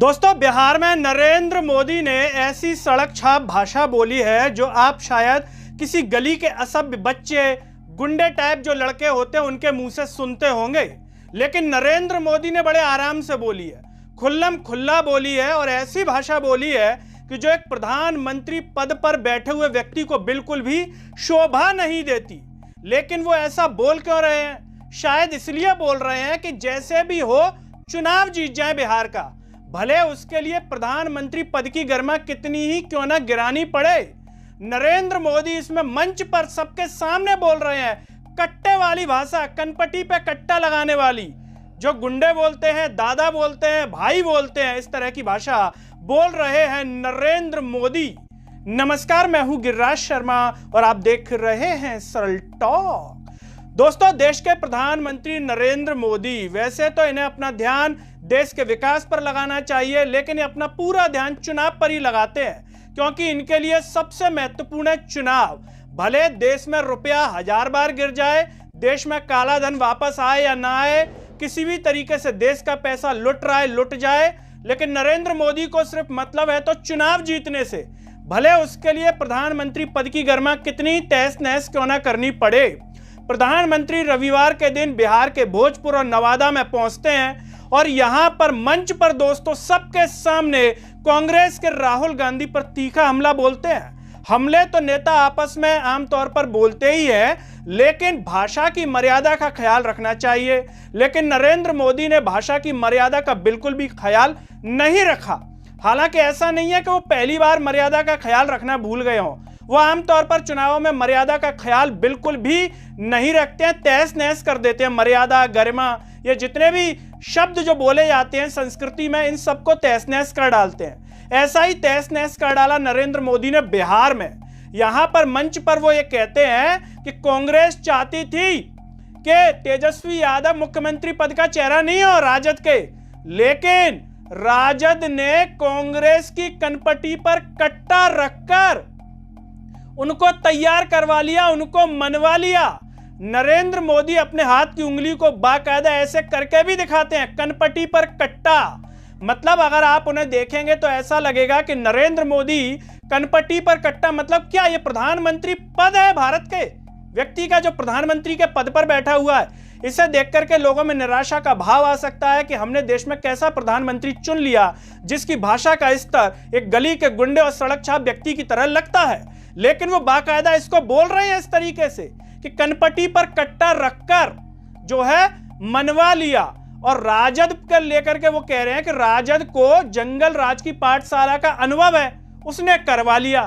दोस्तों, बिहार में नरेंद्र मोदी ने ऐसी सड़क छाप भाषा बोली है जो आप शायद किसी गली के असभ्य बच्चे, गुंडे टाइप जो लड़के होते हैं उनके मुंह से सुनते होंगे। लेकिन नरेंद्र मोदी ने बड़े आराम से बोली है, खुल्लम खुल्ला बोली है और ऐसी भाषा बोली है कि जो एक प्रधानमंत्री पद पर बैठे हुए व्यक्ति को बिल्कुल भी शोभा नहीं देती। लेकिन वो ऐसा बोल क्यों रहे हैं? शायद इसलिए बोल रहे हैं कि जैसे भी हो चुनाव जीत जाए बिहार का, भले उसके लिए प्रधानमंत्री पद की गरिमा कितनी ही क्यों ना गिरानी पड़े। नरेंद्र मोदी इसमें मंच पर सबके सामने बोल रहे हैं कट्टे वाली भाषा, कनपटी पे कट्टा लगाने वाली, जो गुंडे बोलते हैं, दादा बोलते हैं, भाई बोलते हैं, इस तरह की भाषा बोल रहे हैं नरेंद्र मोदी। नमस्कार, मैं हूं गिरिराज शर्मा और आप देख रहे हैं सरल टॉक। दोस्तों, देश के प्रधानमंत्री नरेंद्र मोदी, वैसे तो इन्हें अपना ध्यान देश के विकास पर लगाना चाहिए, लेकिन ये अपना पूरा ध्यान चुनाव पर ही लगाते हैं, क्योंकि इनके लिए सबसे महत्वपूर्ण है चुनाव। भले देश में रुपया 1000 बार गिर जाए, देश में काला धन वापस आए या ना आए, किसी भी तरीके से देश का पैसा लुट रहा है, लुट जाए, लेकिन नरेंद्र मोदी को सिर्फ मतलब है तो चुनाव जीतने से, भले उसके लिए प्रधानमंत्री पद की गरिमा कितनी तहस नहस क्यों ना करनी पड़े। प्रधानमंत्री रविवार के दिन बिहार के भोजपुर और नवादा में पहुंचते हैं और यहां पर मंच पर दोस्तों सबके सामने कांग्रेस के राहुल गांधी पर तीखा हमला बोलते हैं। हमले तो नेता आपस में आमतौर पर बोलते ही हैं, लेकिन भाषा की मर्यादा का ख्याल रखना चाहिए। लेकिन नरेंद्र मोदी ने भाषा की मर्यादा का बिल्कुल भी ख्याल नहीं रखा। हालांकि ऐसा नहीं है कि वो पहली बार मर्यादा का ख्याल रखना भूल गए हों, वो आमतौर पर चुनावों में मर्यादा का ख्याल बिल्कुल भी नहीं रखते हैं, तहस नहस कर देते हैं। मर्यादा, गरिमा, ये जितने भी शब्द जो बोले जाते हैं संस्कृति में, इन सबको तहस नहस कर डालते हैं। ऐसा ही तहस नहस कर डाला नरेंद्र मोदी ने बिहार में। यहां पर मंच पर वो ये कहते हैं कि कांग्रेस चाहती थी कि तेजस्वी यादव मुख्यमंत्री पद का चेहरा नहीं हो राजद के, लेकिन राजद ने कांग्रेस की कनपटी पर कट्टा रखकर उनको तैयार करवा लिया, उनको मनवा लिया। नरेंद्र मोदी अपने हाथ की उंगली को बाकायदा ऐसे करके भी दिखाते हैं, कनपटी पर कट्टा। मतलब अगर आप उन्हें देखेंगे तो ऐसा लगेगा कि नरेंद्र मोदी कनपटी पर कट्टा, मतलब क्या ये प्रधानमंत्री पद है भारत के व्यक्ति का, जो प्रधानमंत्री के पद पर बैठा हुआ है। इसे देख करके लोगों में निराशा का भाव आ सकता है कि हमने देश में कैसा प्रधानमंत्री चुन लिया जिसकी भाषा का स्तर एक गली के गुंडे और सड़क छाप व्यक्ति की तरह लगता है। लेकिन वो बाकायदा इसको बोल रहे हैं इस तरीके से कि कनपटी पर कट्टा रखकर जो है मनवा लिया। और राजद कर लेकर के वो कह रहे हैं कि राजद को जंगल राज की पाठशाला का अनुभव है, उसने करवा लिया।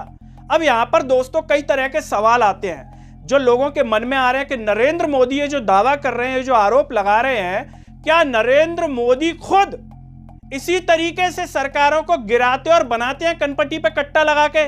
अब यहां पर दोस्तों कई तरह के सवाल आते हैं जो लोगों के मन में आ रहे हैं कि नरेंद्र मोदी ये जो दावा कर रहे हैं, जो आरोप लगा रहे हैं, क्या नरेंद्र मोदी खुद इसी तरीके से सरकारों को गिराते और बनाते हैं कनपटी पे कट्टा लगा के?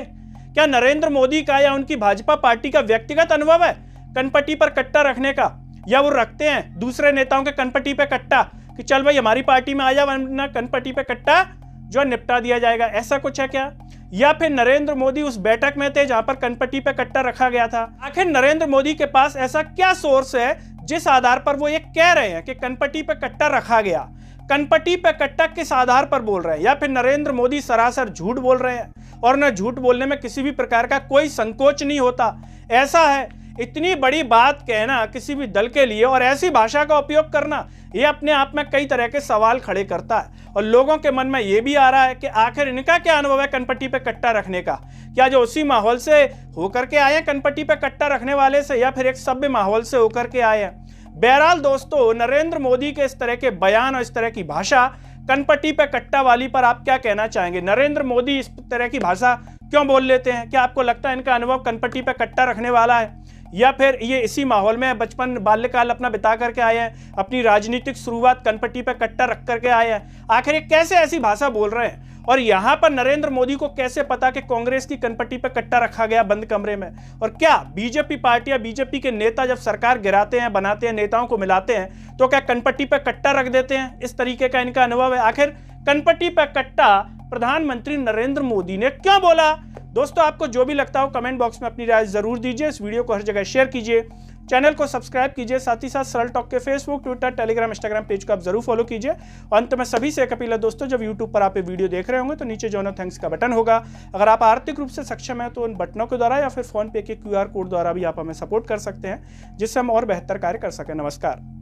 क्या नरेंद्र मोदी का या उनकी भाजपा पार्टी का व्यक्तिगत अनुभव है कनपटी पर कट्टा रखने का, या वो रखते हैं दूसरे नेताओं के कनपटी पे कट्टा कि चल भाई हमारी पार्टी में आ जा, वरना कनपटी पे कट्टा जो निपटा दिया जाएगा? ऐसा कुछ है क्या? या फिर नरेंद्र मोदी उस बैठक में थे जहां पर कनपटी पे कट्टा रखा गया था? आखिर नरेंद्र मोदी के पास ऐसा क्या सोर्स है जिस आधार पर वो ये कह रहे हैं कि कनपटी पे कट्टा रखा गया? कनपटी पे कट्टा किस आधार पर बोल रहे हैं? या फिर नरेंद्र मोदी सरासर झूठ बोल रहे हैं और न झूठ बोलने में किसी भी प्रकार का कोई संकोच नहीं होता? ऐसा है, इतनी बड़ी बात कहना किसी भी दल के लिए और ऐसी भाषा का उपयोग करना, ये अपने आप में कई तरह के सवाल खड़े करता है। और लोगों के मन में ये भी आ रहा है कि आखिर इनका क्या अनुभव है कनपटी पे कट्टा रखने का? क्या जो उसी माहौल से होकर के आए हैं कनपटी पे कट्टा रखने वाले से, या फिर एक सभ्य माहौल से होकर के आए हैं? बहरहाल दोस्तों, नरेंद्र मोदी के इस तरह के बयान और इस तरह की भाषा कनपटी पे कट्टा वाली पर आप क्या कहना चाहेंगे? नरेंद्र मोदी इस तरह की भाषा क्यों बोल लेते हैं? क्या आपको लगता है इनका अनुभव कनपटी पे कट्टा रखने वाला है, या फिर ये इसी माहौल में बचपन बाल्यकाल अपना बिता करके आए हैं, अपनी राजनीतिक शुरुआत कनपटी पे कट्टा रख करके आए हैं? आखिर ये कैसे ऐसी भाषा बोल रहे हैं? और यहां पर नरेंद्र मोदी को कैसे पता कि कांग्रेस की कनपटी पे कट्टा रखा गया बंद कमरे में? और क्या बीजेपी पार्टी या बीजेपी के नेता जब सरकार गिराते हैं, बनाते हैं, नेताओं को मिलाते हैं, तो क्या कनपटी पे कट्टा रख देते हैं? इस तरीके का इनका अनुभव है। आखिर कनपटी पे कट्टा प्रधानमंत्री नरेंद्र मोदी ने क्यों बोला? दोस्तों, आपको जो भी लगता हो कमेंट बॉक्स में अपनी राय जरूर दीजिए। इस वीडियो को हर जगह शेयर कीजिए। चैनल को सब्सक्राइब कीजिए, साथ ही साथ सरल टॉक के Facebook, Twitter, Telegram, Instagram page को आप जरूर फॉलो कीजिए। और अंत में सभी से एक अपील है दोस्तों, जब यूट्यूब पर आप ये वीडियो देख रहे होंगे तो नीचे जो थैंक्स का बटन होगा, अगर आप आर्थिक रूप से सक्षम है तो उन बटनों के द्वारा या फिर फोन पे के QR कोड द्वारा भी आप हमें सपोर्ट कर सकते हैं, जिससे हम और बेहतर कार्य कर सकें। नमस्कार।